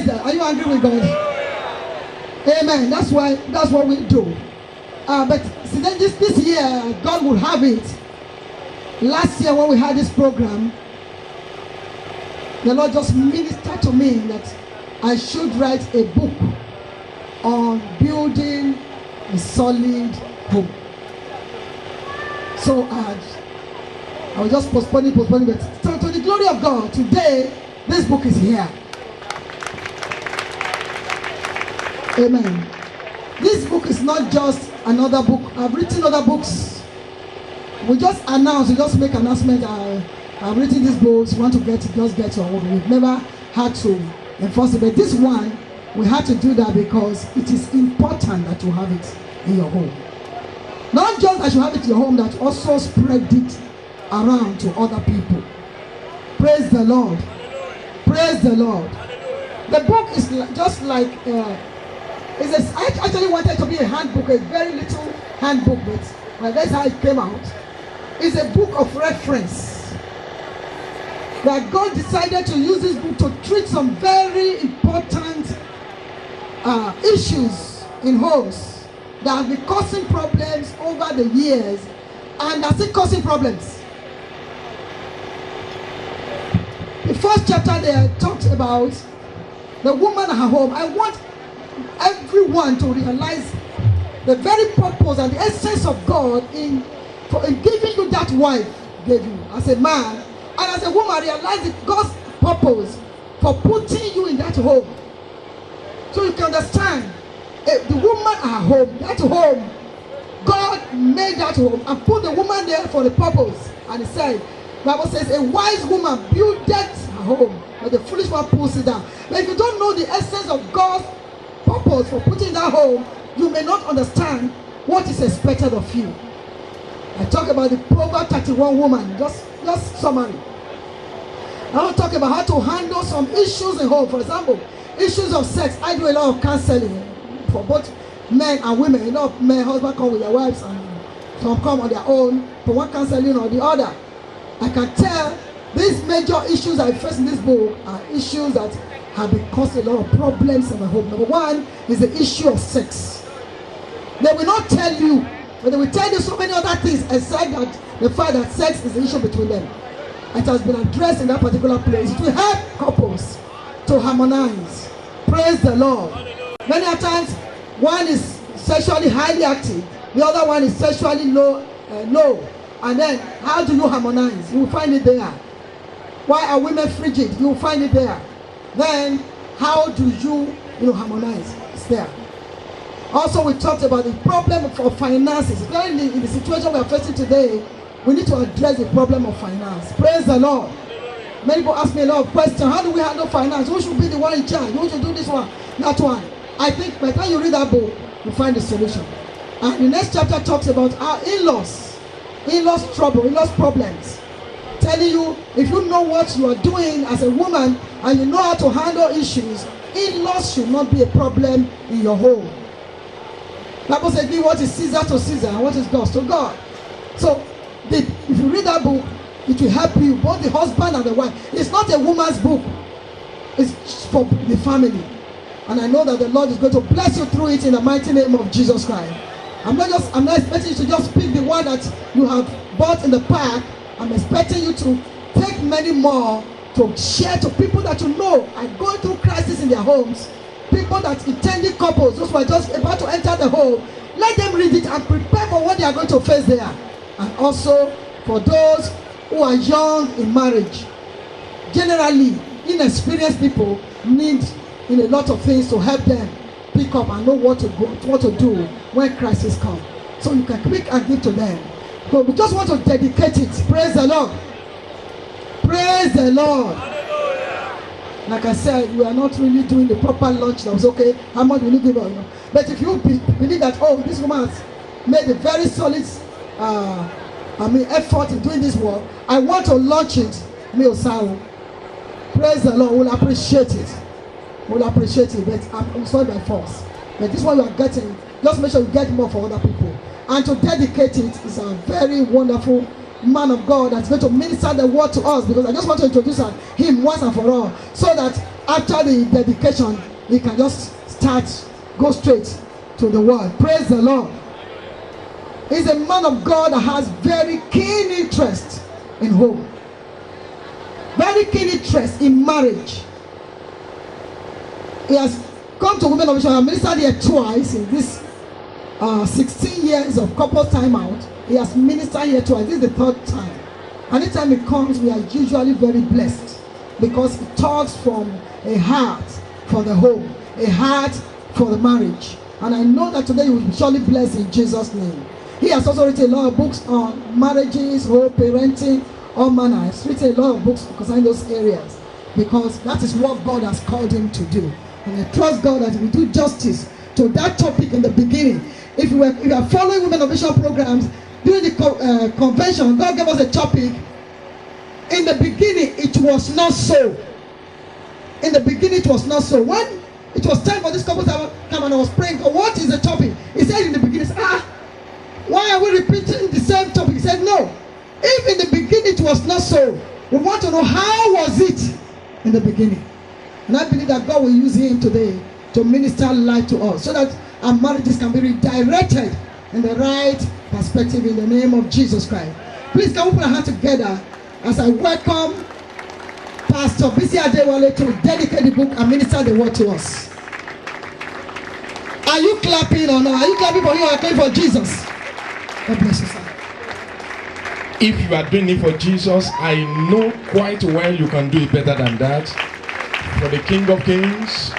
Praise God. Are you angry with God? Amen. That's what we do. But see, then this year, God will have it. Last year when we had this program, the Lord just ministered to me that I should write a book on building a solid home. So I was just postponing, but to the glory of God, today this book is here. Amen. This book is not just another book. I've written other books. We just make announcement. I've written this book. You want to get it, just get your own. We've never had to enforce it. But this one, we had to do that because it is important that you have it in your home. Not just that you have it in your home, that also spread it around to other people. Praise the Lord. Praise the Lord. The book is just like, I actually wanted to be a handbook, a very little handbook, but that's how it came out. It's a book of reference. That God decided to use this book to treat some very important issues in homes that have been causing problems over the years and are still causing problems. The first chapter there talks about the woman at her home. I want everyone to realize the very purpose and the essence of God in giving you that wife gave you as a man, and as a woman realize God's purpose for putting you in that home. So you can understand the woman at her home, that home, God made that home and put the woman there for the purpose. And he said, the Bible says, a wise woman buildeth her home, but the foolish one pulls it down. But if you don't know the essence of God's purpose for putting that home, you may not understand what is expected of you. I talk about the Proverbs 31 woman, just summary. I want to talk about how to handle some issues in home. For example, issues of sex. I do a lot of counseling for both men and women. You know, men, husbands come with their wives and some come on their own for one counseling or the other. I can tell these major issues I face in this book are issues that have been causing a lot of problems in the home. Number one is the issue of sex. They will not tell you, but they will tell you so many other things except that the fact that sex is the issue between them. It has been addressed in that particular place. It will help couples to harmonize. Praise the Lord. Many times, one is sexually highly active, the other one is sexually low. And then, how do you harmonize? You will find it there. Why are women frigid? You will find it there. Then, how do you harmonize? It's there. Also, we talked about the problem of finances. Especially in the situation we are facing today, we need to address the problem of finance. Praise the Lord. Many people ask me a lot of questions. How do we handle finance? Who should be the one in charge? Who should do this one, that one? I think by the time you read that book, you find the solution. And the next chapter talks about our in-laws trouble, in-laws problems. Telling you, if you know what you are doing as a woman and you know how to handle issues, in-laws should not be a problem in your home. Bible says, give what is Caesar to Caesar and what is God to God. So, if you read that book, it will help you, both the husband and the wife. It's not a woman's book. It's for the family. And I know that the Lord is going to bless you through it in the mighty name of Jesus Christ. I'm not expecting you to just pick the one that you have bought in the park. I'm expecting you to take many more to share to people that you know are going through crisis in their homes. People that intended couples, those who are just about to enter the home, let them read it and prepare for what they are going to face there. And also for those who are young in marriage. Generally, inexperienced people need a lot of things to help them pick up and know what to do when crisis comes. So you can quick and give to them. So we just want to dedicate it. Praise the Lord. Praise the Lord. Like I said, we are not really doing the proper launch. That was okay. How much will you give us? But if you believe that, oh, this woman has made a very solid effort in doing this work, I want to launch it. Praise the Lord. We'll appreciate it. We'll appreciate it. But I'm sorry by force. But this one you are getting, just make sure you get more for other people. And to dedicate it is a very wonderful man of God that's going to minister the word to us, because I just want to introduce him once and for all, so that after the dedication, he can just go straight to the word. Praise the Lord. He's a man of God that has very keen interest in home, very keen interest in marriage. He has come to Women of Vision and ministered here twice in this 16 years of couple time out. He has ministered here twice. This is the third time. Anytime he comes, we are usually very blessed because he talks from a heart for the home, a heart for the marriage. And I know that today you will be surely blessed in Jesus' name. He has also written a lot of books on marriages, home, parenting, all manner. He's written a lot of books concerning those areas because that is what God has called him to do. And I trust God that he will do justice to that topic in the beginning. If you are following Women of Vision programs, during the convention, God gave us a topic. In the beginning, it was not so. In the beginning, it was not so. When it was time for this couple to come and I was praying, what is the topic? He said in the beginning, why are we repeating the same topic? He said, no. If in the beginning it was not so, we want to know how was it in the beginning. And I believe that God will use him today to minister light to us so that our marriages can be redirected in the right perspective in the name of Jesus Christ. Please can we put our hands together as I welcome Pastor Bisi Adewale to dedicate the book and minister the word to us. Are you clapping or not? Are you clapping for you or clapping for Jesus? God bless you, sir. If you are doing it for Jesus, I know quite well you can do it better than that. For the King of Kings,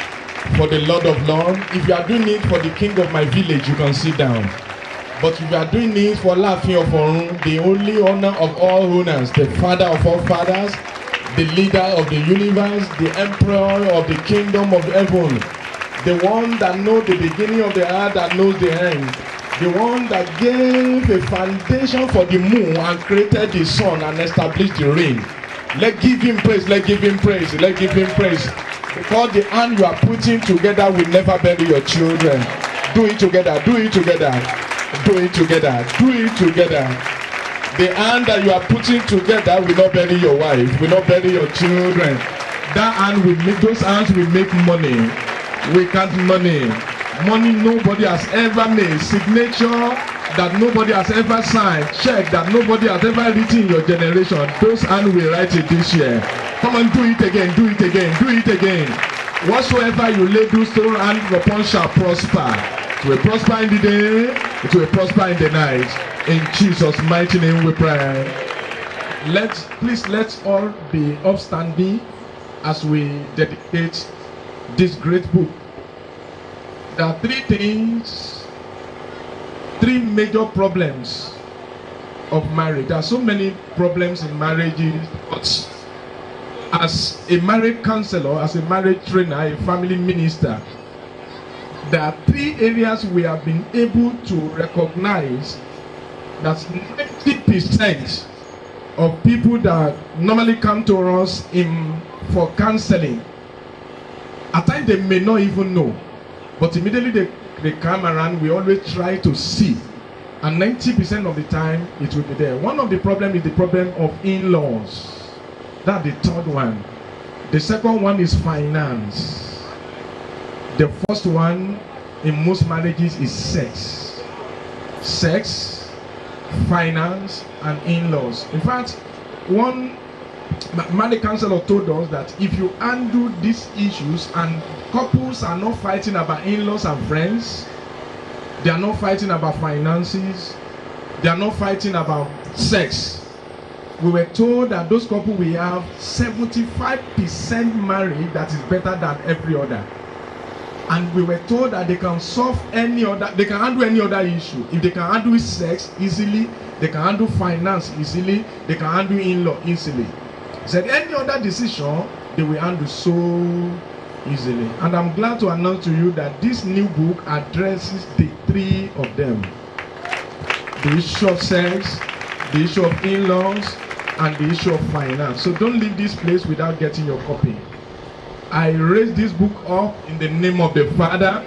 for the Lord of Lords. If you are doing it for the King of my village, you can sit down. But if you are doing it for Lafayette of Orun, the only owner of all owners, the Father of all fathers, the leader of the universe, the emperor of the kingdom of heaven, the one that knows the beginning of the earth, that knows the end, the one that gave a foundation for the moon and created the sun and established the rain. Let's give him praise, let's give him praise, let's give him praise. Because the hand you are putting together will never bury your children. Do it together, do it together, do it together, do it together. The hand that you are putting together will not bury your wife, will not bury your children. That hand will make, those hands will make money. We count money. Money nobody has ever made. Signature that nobody has ever signed. Check that nobody has ever written in your generation. Those hands will write it this year. Come on, do it again, do it again, do it again. Whatsoever you lay those hands upon shall prosper. It will prosper in the day, it will prosper in the night. In Jesus' mighty name we pray. Please let's all be upstanding as we dedicate this great book. There are three major problems of marriage. There are so many problems in marriages, but as a marriage counselor, as a marriage trainer, a family minister, there are three areas we have been able to recognize that 90% of people that normally come to us for counseling, at times they may not even know, but immediately they come around, we always try to see, and 90% of the time it will be there. One of the problems is the problem of in-laws. That's the third one. The second one is finance. The first one in most marriages is sex. Sex, finance, and in-laws. In fact, one marriage counselor told us that if you undo these issues and couples are not fighting about in-laws and friends, they are not fighting about finances, they are not fighting about sex, we were told that those couples we have 75% married that is better than every other. And we were told that they can solve any other, they can handle any other issue. If they can handle sex easily, they can handle finance easily, they can handle in-law easily. Said any other decision they will handle so easily. And I'm glad to announce to you that this new book addresses the three of them: the issue of sex, the issue of in-laws, and the issue of finance. So don't leave this place without getting your copy. I raised this book up in the name of the Father.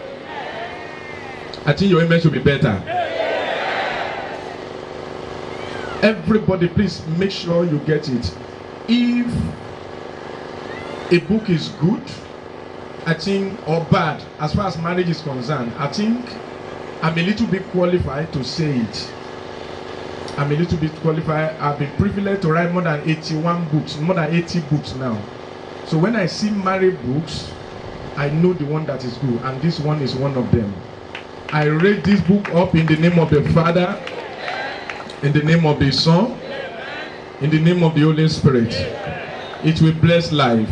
I think your image should be better. Everybody, please make sure you get it. If a book is good, I think, or bad, as far as marriage is concerned, I think I'm a little bit qualified to say it. I'm a little bit qualified. I've been privileged to write more than 81 books, more than 80 books now. So when I see married books, I know the one that is good, and this one is one of them. I read this book up in the name of the Father, in the name of the Son, in the name of the Holy Spirit. It will bless life.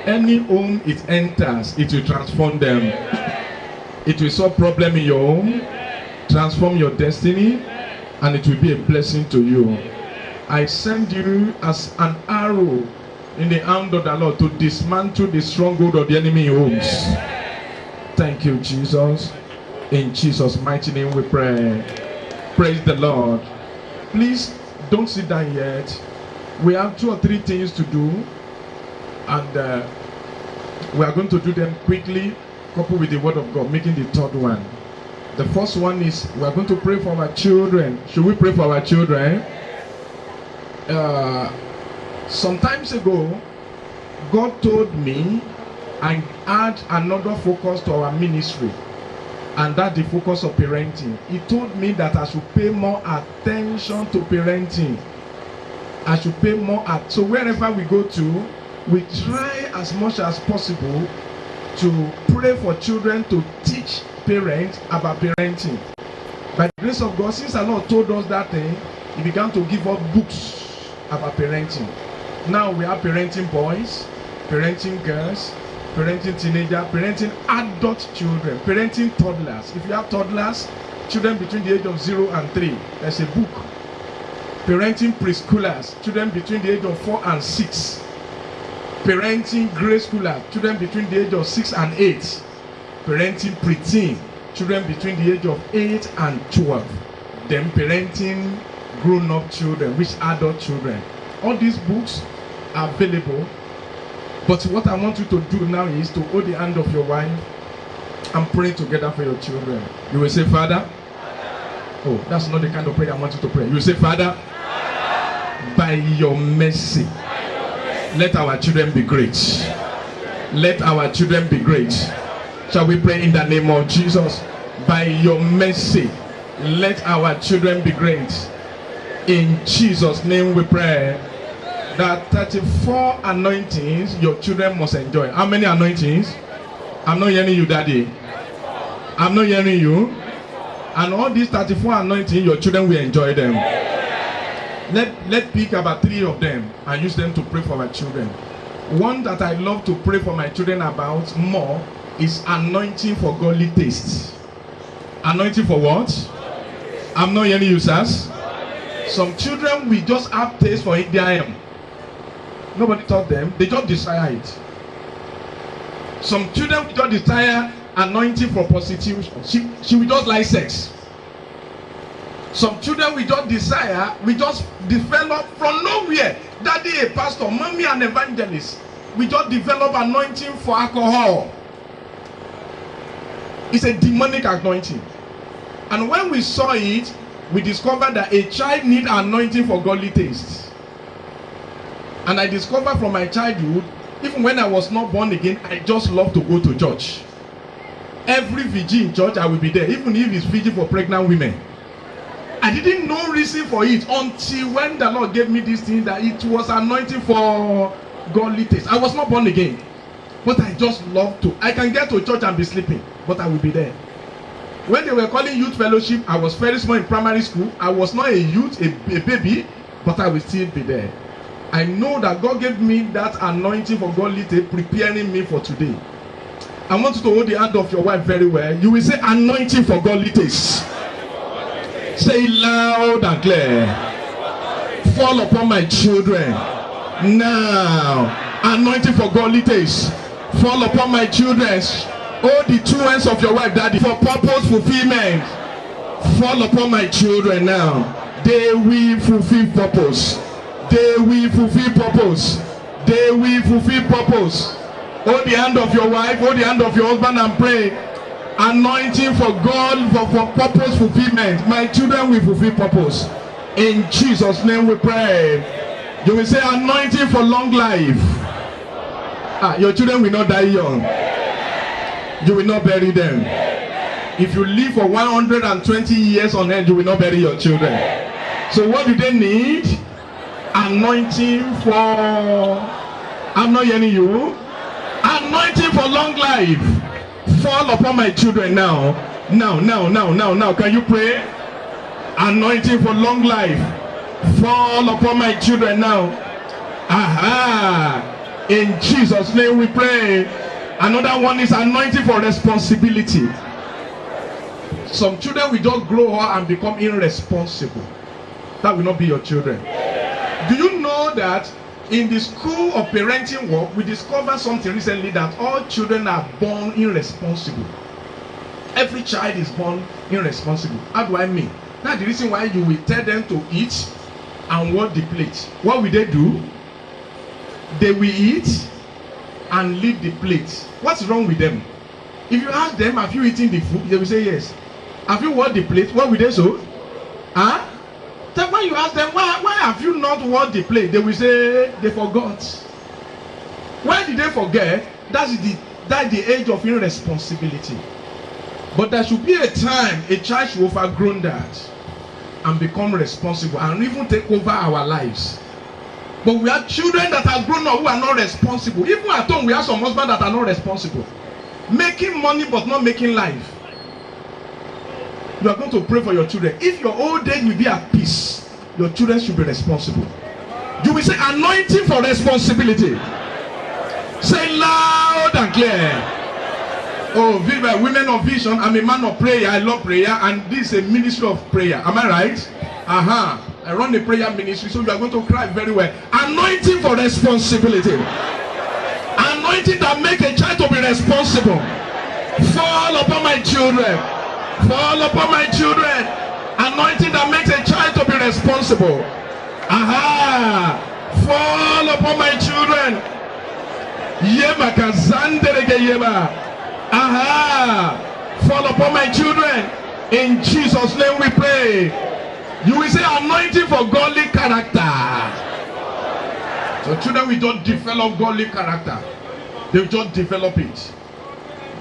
Any home it enters, it will transform them. It will solve problem in your home, transform your destiny, and it will be a blessing to you. I send you as an arrow in the hand of the Lord to dismantle the stronghold of the enemy in homes. Thank you, Jesus. In Jesus' mighty name we pray. Praise the Lord. Please don't sit down yet. We have 2 or 3 things to do, and we are going to do them quickly, coupled with the word of God, making the 3rd one. The first one is we are going to pray for our children. Should we pray for our children? Some times ago, God told me and add another focus to our ministry, and that's the focus of parenting. He told me that I should pay more attention to parenting. I should pay more so wherever we go to, we try as much as possible to pray for children, to teach parents about parenting. By the grace of God, since the Lord told us that thing, He began to give us books about parenting. Now we have parenting boys, parenting girls, parenting teenagers, parenting adult children, parenting toddlers. If you have toddlers, children between the age of 0 and 3, there's a book. Parenting preschoolers, children between the age of 4 and 6. Parenting grade schoolers, children between the age of 6 and 8. Parenting preteen, children between the age of 8 and 12. Then parenting grown-up children, which adult children. All these books are available. But what I want you to do now is to hold the hand of your wife and pray together for your children. You will say, Father. Oh, that's not the kind of prayer I want you to pray. You will say, Father, by your mercy, let our children be great. Let our children be great. Shall we pray in the name of Jesus? By your mercy, let our children be great. In Jesus' name we pray. That 34 anointings your children must enjoy. How many anointings? I'm not hearing you, Daddy. I'm not hearing you. And all these 34 anointings, your children will enjoy them. Let's pick about 3 of them and use them to pray for our children. One that I love to pray for my children about more is anointing for godly taste. Anointing for what? I'm not hearing you, sirs. Some children will just have taste for Indian. Nobody taught them. They just desire it. Some children will just desire anointing for prostitution. She will just like sex. Some children will just desire, we just develop from nowhere. Daddy a pastor, mommy an evangelist. We just develop anointing for alcohol. It's a demonic anointing. And when we saw it, we discovered that a child needs anointing for godly taste. And I discovered from my childhood, even when I was not born again, I just love to go to church. Every vigil in church, I will be there, even if it's vigil for pregnant women. I didn't know reason for it until when the Lord gave me this thing, that it was anointing for godly taste. I was not born again, but I just love to. I can get to church and be sleeping, but I will be there. When they were calling youth fellowship, I was very small in primary school. I was not a youth, a baby, but I will still be there. I know that God gave me that anointing for godly taste, preparing me for today. I want you to hold the hand of your wife very well. You will say anointing for godly taste. Say it loud and clear. Fall upon my children now. Anointing for godly taste. Fall upon my children. Hold the 2 hands of your wife, Daddy, for purpose fulfillment. Fall upon my children now. They will fulfill purpose. They will fulfill purpose. They will fulfill purpose. Hold the hand of your wife, hold the hand of your husband and pray. Anointing for God, for purpose fulfillment. My children will fulfill purpose. In Jesus' name we pray. You will say anointing for long life. Your children will not die young. You will not bury them. If you live for 120 years on earth, you will not bury your children. So what do they need? Anointing for... I'm not hearing you. Anointing for long life. Fall upon my children now. Now. Can you pray? Anointing for long life. Fall upon my children now. Aha. In Jesus' name we pray. Another one is anointing for responsibility. Some children will just grow up and become irresponsible. That will not be your children. Do you know that in the school of parenting work, we discovered something recently, that all children are born irresponsible. Every child is born irresponsible. How do I mean? That's the reason why you will tell them to eat and wash the plate. What will they do? They will eat and leave the plate. What's wrong with them? If you ask them, have you eaten the food? They will say yes. Have you washed the plate? What will they say? Huh? Then when you ask them, why have you not washed the plate? They will say they forgot. Why did they forget? That's the age of irresponsibility. But there should be a time a child should overgrown that and become responsible and even take over our lives. But we have children that are grown up who are not responsible. Even at home, we have some husbands that are not responsible. Making money but not making life. You are going to pray for your children. If your old age will be at peace, your children should be responsible. You will say anointing for responsibility. Say loud and clear. Oh, Viva, women of vision. I'm a man of prayer. I love prayer, and this is a ministry of prayer. Am I right? I run a prayer ministry, so you are going to cry very well. Anointing for responsibility. Anointing that make a child to be responsible. Fall upon my children. Fall upon my children. Anointing that makes a child to be responsible. Fall upon my children. Yema kazanderege yema. Fall upon my children. In Jesus' name we pray. You will say anointing for godly character. So children will just develop godly character. They will just develop it.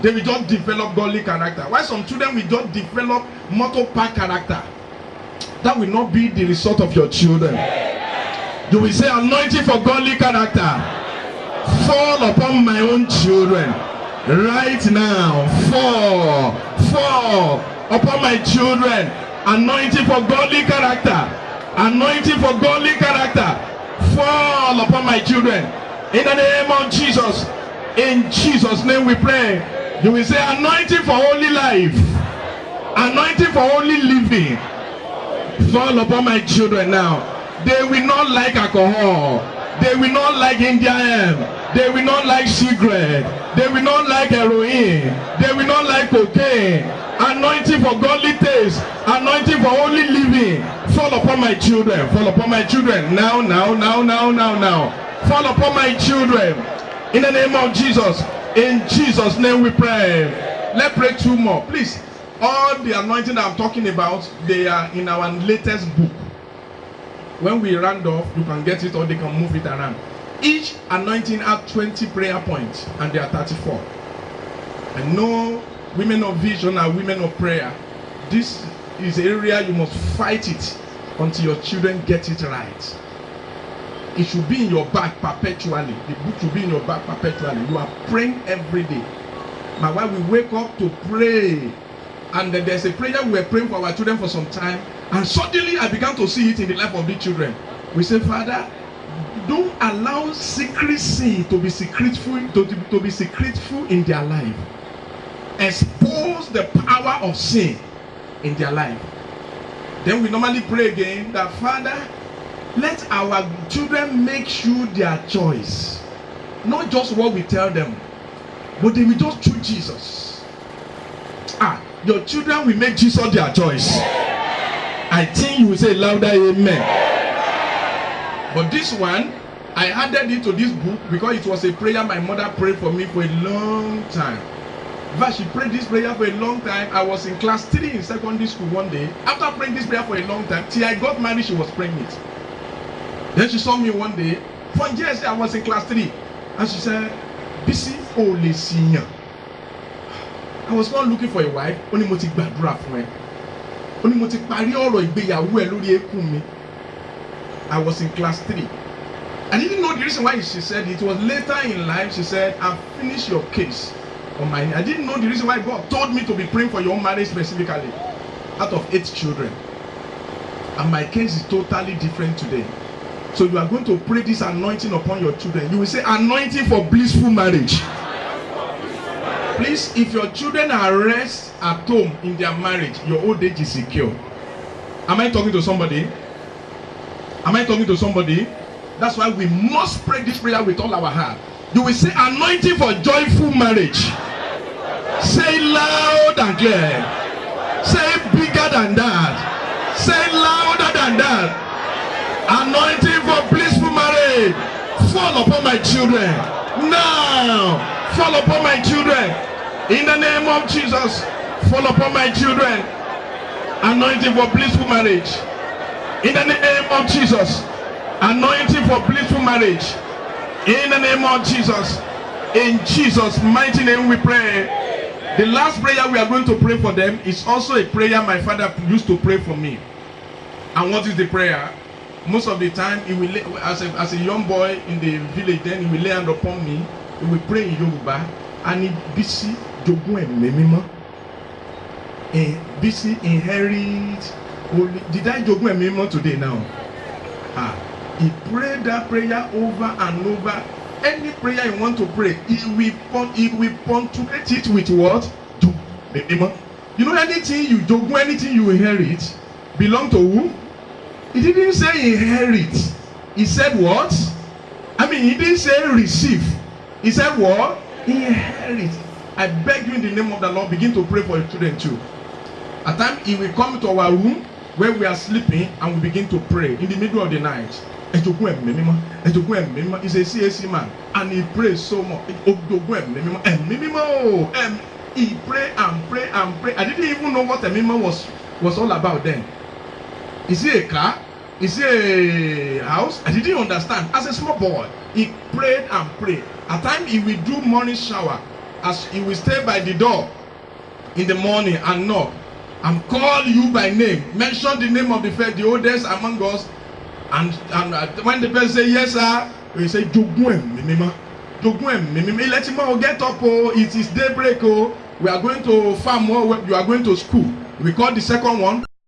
They will just develop godly character. Why some children will just develop motor park character? That will not be the result of your children. You will say anointing for godly character. Fall upon my own children. Right now. Fall upon my children. Anointing for godly character. Anointing for godly character. Fall upon my children. In the name of Jesus. In Jesus' name we pray. You will say anointing for holy life. Anointing for holy living. Fall upon my children now. They will not like alcohol. They will not like Indian. They will not like cigarette. They will not like heroin. They will not like cocaine. Anointing for godly taste. Anointing for holy living. Fall upon my children. Fall upon my children. Now. Fall upon my children. In the name of Jesus. In Jesus' name we pray. Let's pray two more. Please. All the anointing that I'm talking about, they are in our latest book. When we round off, you can get it or they can move it around. Each anointing has 20 prayer points and there are 34. I know women of vision are women of prayer. This is an area you must fight it until your children get it right. It should be in your back perpetually. The book should be in your back perpetually. You are praying every day. My wife will wake up to pray. And then there's a prayer we were praying for our children for some time. And suddenly I began to see it in the life of the children. We say, Father, don't allow secrecy to be secretful in their life. Expose the power of sin in their life. Then we normally pray again that, Father, let our children make sure their choice. Not just what we tell them, but they will just choose Jesus. Your children will make Jesus their choice. I think you will say louder amen. But this one, I added it to this book because it was a prayer my mother prayed for me for a long time. In fact, she prayed this prayer for a long time. I was in class 3 in secondary school one day. After praying this prayer for a long time, till I got married, she was praying it. Then she saw me one day. For years, I was in class 3. And she said, Bisi o le siyan. I was not looking for a wife. Ó ní mo ti gbàdúrà fún ẹ. Ó ní mo ti parí ọ̀rọ̀ ìgbéyàwó ẹ lórí eékún mi. I was in class 3. I didn't know the reason why she said it. It was later in life she said, I've finished your case on my. I didn't know the reason why God told me to be praying for your own marriage specifically. Out of 8 children. And my case is totally different today. So you are going to pray this anointing upon your children. You will say anointing for blissful marriage. Please, if your children are rest at home in their marriage, your old age is secure. Am I talking to somebody? Am I talking to somebody? That's why we must pray this prayer with all our heart. You will say anointing for joyful marriage. Say loud and clear. Say bigger than that. Say louder than that. Anointing for blissful marriage. Fall upon my children. Now. Fall upon my children. In the name of Jesus. Fall upon my children. Anointing for blissful marriage. In the name of Jesus. Anointing for blissful marriage. In the name of Jesus. In Jesus' mighty name we pray. The last prayer we are going to pray for them is also a prayer my father used to pray for me. And what is the prayer? Most of the time, he will lay, as a young boy in the village, then he will lay hand upon me. He will pray in Yoruba. And he Bisi jogun ememimo. Bisi inherit. Did I jogun ememimo today now? He prayed that prayer over and over. Any prayer you want to pray, he will punctuate it with what? You know, anything you do, anything you inherit, belong to who? He didn't say inherit. He said what? I mean, he didn't say receive. He said what? Inherit. I beg you in the name of the Lord, begin to pray for your children too. At times, he will come to our room where we are sleeping and we begin to pray in the middle of the night. He's a CAC man and he prays so much. He pray and pray and pray. I didn't even know what a memo was all about then. Is it a car? Is it a house? I didn't understand. As a small boy, he prayed and prayed. At times he will do morning shower as he will stay by the door in the morning and knock and call you by name. Mention the name of the oldest among us. And when the person say yes sir, he say jogun emimima. He let him all get up. Oh, it is daybreak. Oh, we are going to farm. Oh, you are going to school. We call the second one.